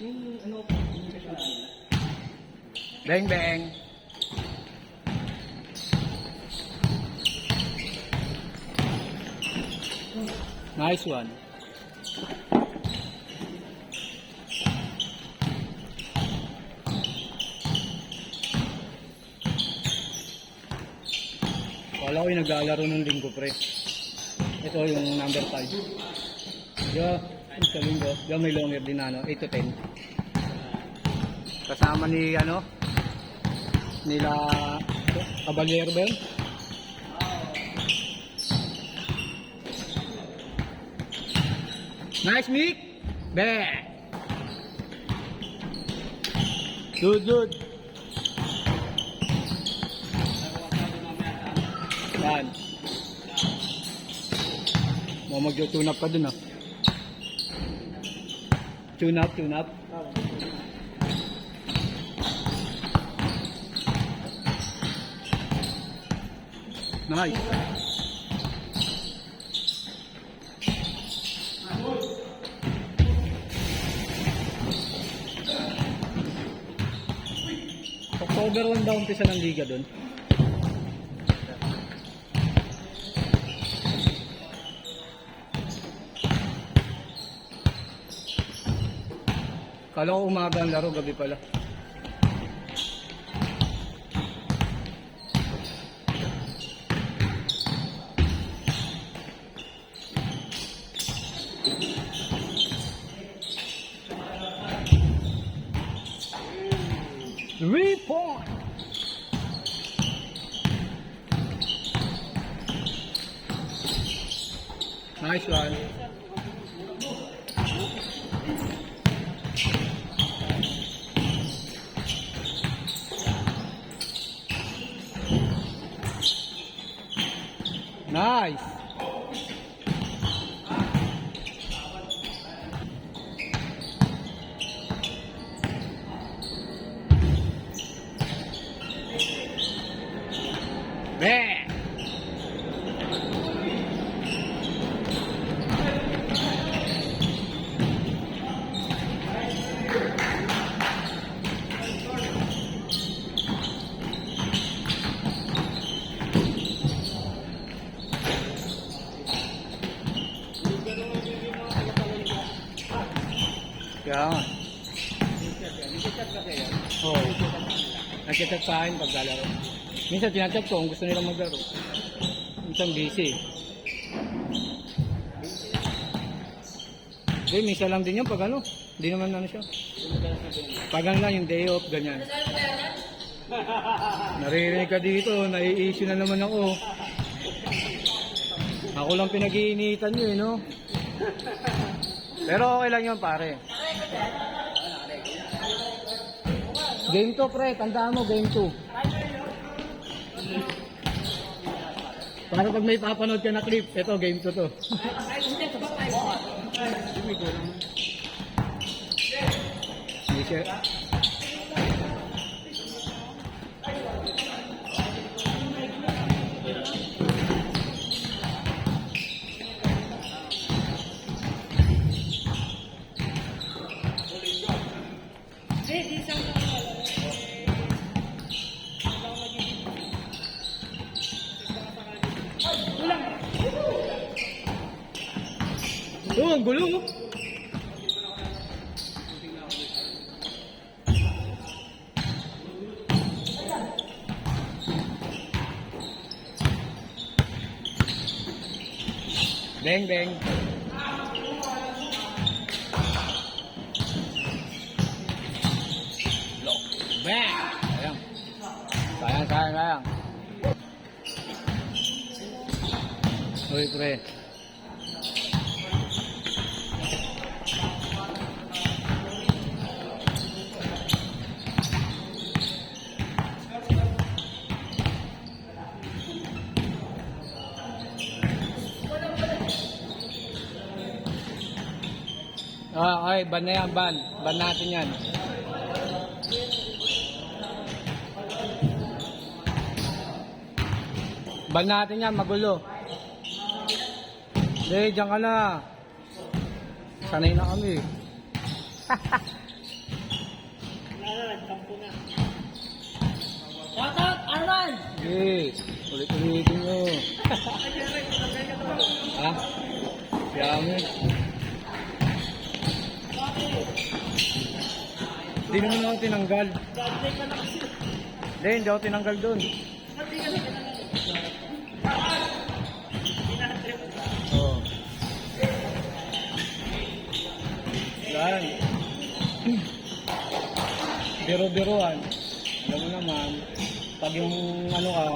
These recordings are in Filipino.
Yung ano, Beng beng. Nice one. Wala ko yung naglalaro ng linggo pre. Ito yung number 5. Sa linggo, may longer din na 8 to 10. Kasama ni nila Caballero ba yun? Nice Mick! Be! Good. Yan. Mau mag-tune up pa dun ah. Tune up. Nice. October 1 daw umpisa ng liga dun. Kala ko umaga ang laro, gabi pala. Three point. Nice one. Nice. Bang. Yan. Oo. Nag-chat sa akin pag lalaro. Minsan tinachat ko kung gusto nilang maglaro. Minsan busy. Hindi, minsan lang din yan pag ano. Hindi naman ano siya. Pag ano lang yung day off, ganyan. Naririnig ka dito, nai-issue na naman ako. Ako lang pinag-iinitan nyo no? Pero okay lang yun pare. Game 2 pre, tandaan mo game 2. Para pag may papanood ka na clip, ito game 2 to. Hindi siya. Oh, ang gulo. Bang bang. Bang. Sayang. Uy, pre. Ay, ban na yan, ban. Ban natin yan. Ban natin yan, magulo. Hindi, dyan ka na. Sanay na kami. Shoutout, Arman! Yes, ulit-ulitin nyo. Ha? Yaman. Hindi naman ako tinanggal. Hindi ako tinanggal dun. Oo. Yan. Biro-biruan. Alam mo naman, pag yung ano ka,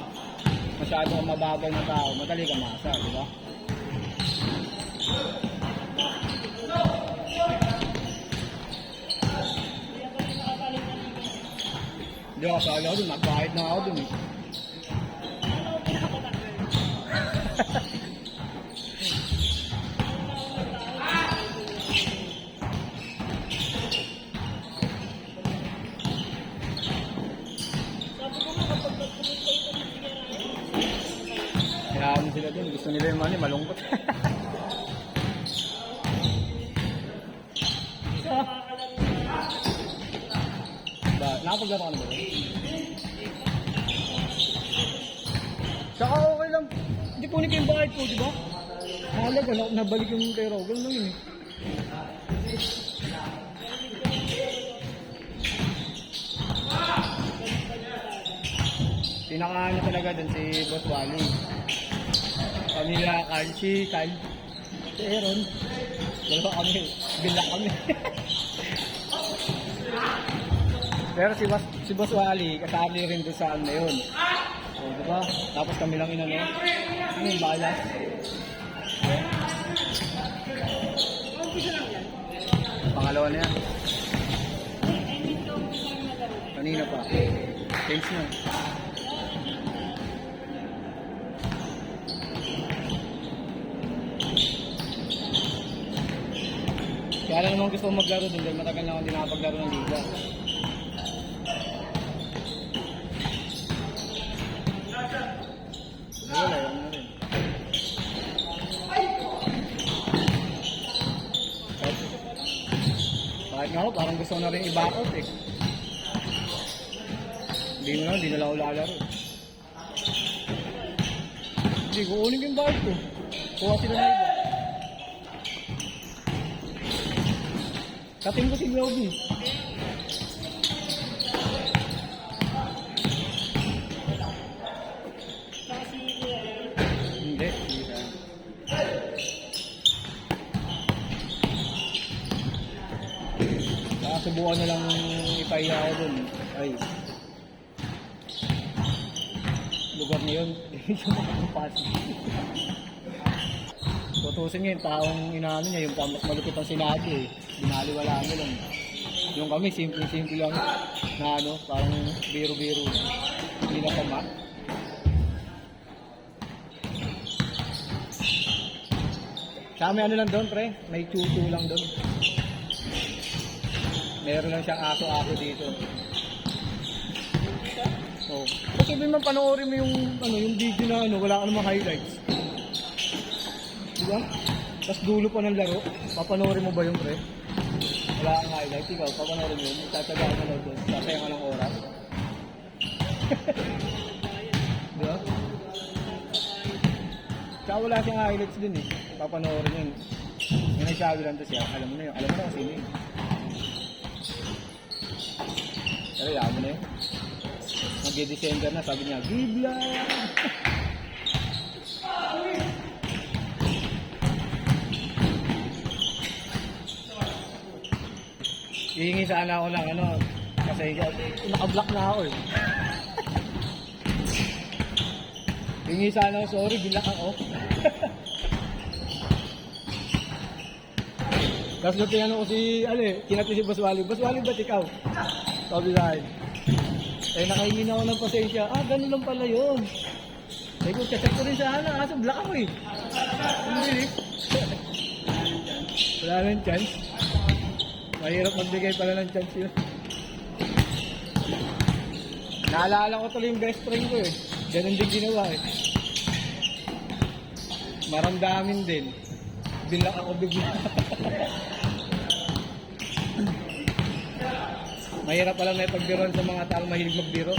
masyado kang mabagal na tao, madali ka masa, di ba? Hindi ako kasali ako dun, nagkahit na ako dun eh. Kaya mo sila dun, gusto nila yung money, malungkot. Ba, nakapaglaro ka na ba? Saka okay lang. Hindi kunin ko yung bayad ko, di ba? Mahalaga, nabalik yung pera ko. Ganun lang yun eh. Pinakaano talaga dun si Boss Wally. Pamilya Carl, si Aaron. Dalawa kami, bilak kami. Pero si Boss Wally, kasali rin doon sa ano na yun. So, diba? Tapos kami lang inano. Ano yung balas? Okay. Pangalawa na yan. Kanina pa. Thanks na. Kaya lang naman gusto kong maglaro din dahil matagal na akong hindi nakapaglaro ng liga. Wala, yun na rin. Kahit nga ako, parang gusto ko na rin i-back out eh. Hindi na lang ako lalaro. Hindi, kukunin ko yung bayad ko. Kuha sila na iba. Kating ko si Yogi. Hindi. Subukan na lang ipahiya ako dun. Ay. Lugar na yun. Yung makakapasok. Tutusin niya yung taong inaano niya, yung malupit ang sinabi eh. Binaliwala niya lang. Yung kami, simple lang. Na ano, parang biro-biro. Hindi na pama. Sa may ano lang doon, pre. May chuchu lang doon. Meron lang siyang aso-aso dito. So, kasi naman panoorin mo yung ano, yung video na ano, wala ka namang highlights. Diba? Tapos dulo pa ng laro, papanoorin mo ba yung pre? Wala kang highlights, ikaw, papanoorin mo yun, tatagaan ka lang doon, tatayang ka ng oras. Diba? Tsaka wala siyang highlights din eh, papanoorin yun. Yung nagsabi lang to siya, alam mo na kung sino yun. Pero yaman mo na yun. Mag-December na, sabi niya, Bibla! Hihingi sana ako ng ano, kasi naka-block na ako eh. Hihingi sana ako, sorry, bilak ako. Tapos nung tinanong ko si, kinati si Boss Wally, Boss Wally ba't ikaw? Sabi sa akin, nakahingi na ako ng pasensya. Ganun lang pala yun. Sabi ko, check ko rin sana, kaso black ako eh. Hindi eh. Wala nang chance. Mahirap magbigay pala ng chance yun. Naalala ko tuloy yung best friend ko eh. Ganun din ginawa eh. Maramdamin din. Bilak ako bigla. Mahirap pala may pagbiruan sa mga taong mahilig magbiro.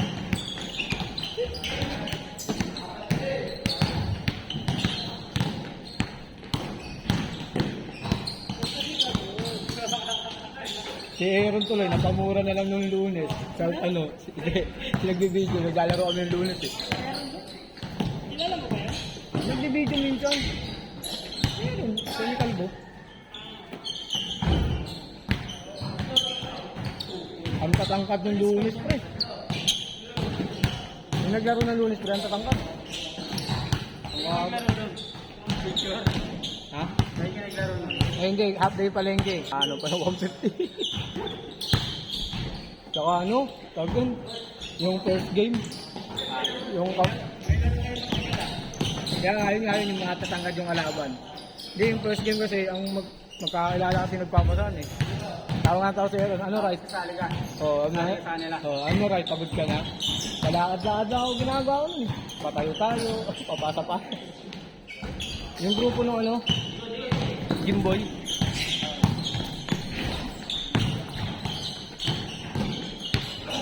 Si Aaron tuloy, napamura na lang nung Lunes. Sa ano, nagbibideo, naglalaro kami ng Lunes eh. Kilala mo ba yan? Nagbibideo minsan. Aaron, Tony Calvo. Ang tatangkad ng Lunes, pre. Yung naglaro ng Lunes, pre, ang tatangkad. Wow. Picture. Ha? May ka naglaro na. Eh, hindi, half day palengke. Ano pa, 150. Tsaka ano, tawag dun, yung first game, yung cup. Kaya nga yun, yung mga tatangkad yung kalaban. Hindi, yung first game kasi, ang magkakilala kasi nagpapasan eh. Tawag nga tao sa Aaron, ano right? Kasali ka. Oh, ano? Kasali sa nila. Oh, ano right? Pagod ka na. Kalakad-lakad na ako ginagawa ko nun. Patayo-tayo, papasa pa. Yung grupo ng ano, Jimboy.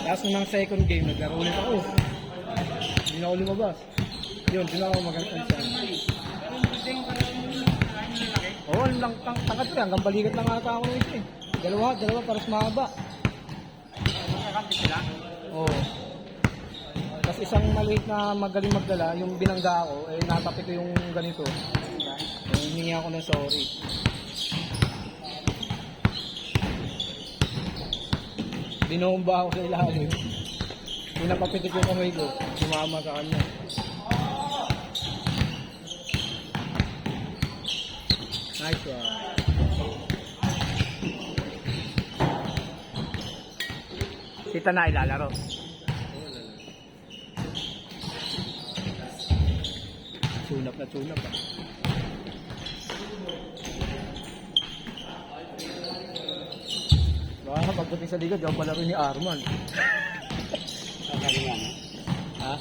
Tapos nung second game, naglaro ulit ako. Hindi na ako lumabas. Yun, doon ako magandang siya. Oo, oh, lang tangkat rin. Hanggang balikat lang ata ako ng isa eh. Dalawa, para mahaba. Magkakampi sila? Oo. Tapos isang maliit na magaling magdala, yung binangga ako, eh natapit ko yung ganito. Eh, hiningi ako ng sorry. Binomba ako sa ilalim. Pinapapitik yung kamay ko, sumama sa kanya. Nice one. Kita na ilalaro. Tunap na tunap ah. Baka pagdating sa liga, diyan palaro ni Arman. Kasali nga na. Ha?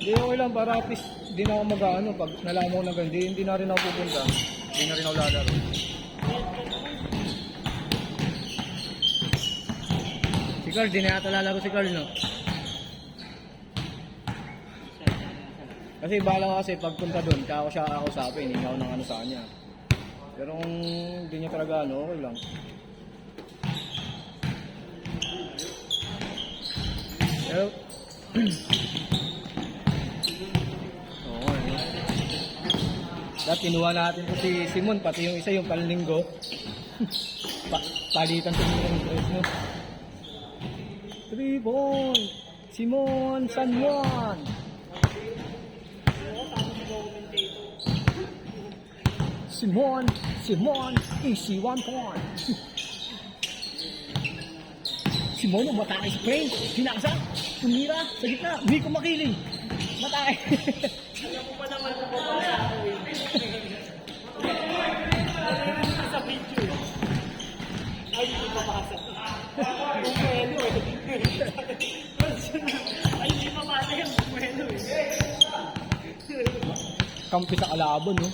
Hindi okay lang, para at least hindi na ako mag-ano. Pag nalaman ko na ganun, hindi na rin ako pupunta. Hindi na rin ako lalaro. Si Carl, di na yata lalaro si Carl, no? Kasi bala kasi pagpunta doon, kaya ako siya kausapin, hindi ako nang ano sa kanya. Pero kung hindi niya talaga ano, okay lang. Pero, oo, ano. Dahil kinuha natin po si Simon, pati yung isa yung panlinggo. Palitan sa mga yung press, no? 3 point! Simon San Juan! Simon, easy 1 point. Simon, matake sa frame. Hinasa, tumira, sa gitna. Hindi ko makiling. Matake. Alam mo pa naman kung papasa ako eh. Sa video. Ay, hindi papasa. Bumuelo eh. Ay, hindi papasa yan. Bumuelo eh. Kampi sa kalaban, no?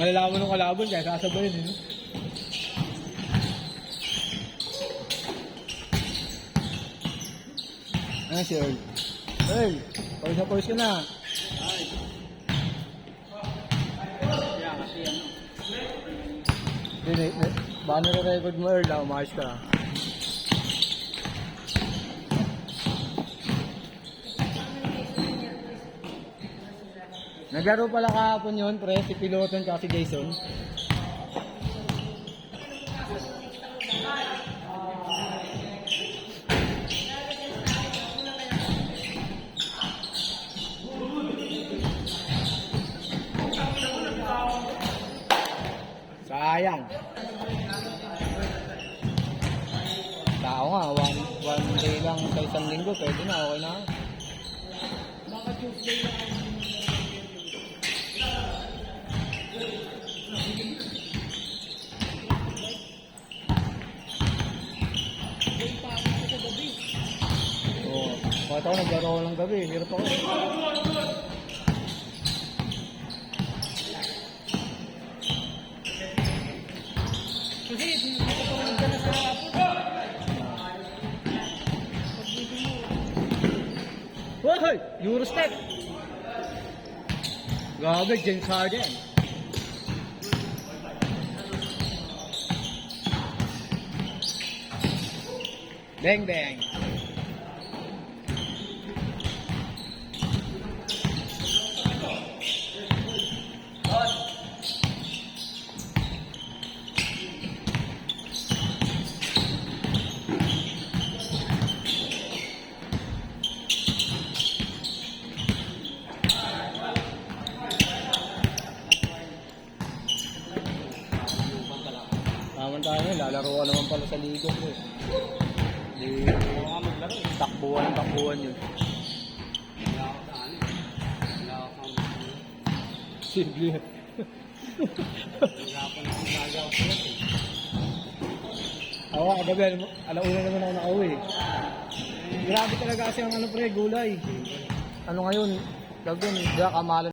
Malalaman ng kalaban, kaya sasabayin, no? Ano si Earl? Earl, pawis ka na. Ay. Kaya kasi ano. Hindi, baka nire-record mo, Earl, umayos ka. Naglaro pala kahapon yun, pre, si Piloton at si Jason. Sayang. Tao nga, one day lang sa isang linggo, pwede na, okay na. Baka Tuesday lang. Oo. Bakit ako naglaro ko ng gabi? Hirap ako. Kasi, nakatulog ka na sa hapon. Hoy! Eurostep! Grabe, James Harden. Bang bang. Naman tayo, lalaro ka naman pala sa ligo ko eh. Di, takbuhan yun. Simple. Ako, kagabi, alauna naman ako nakauwi. Grabe talaga kasi ang ano pre, gulay. Ano ngayon, gagawin, kamalan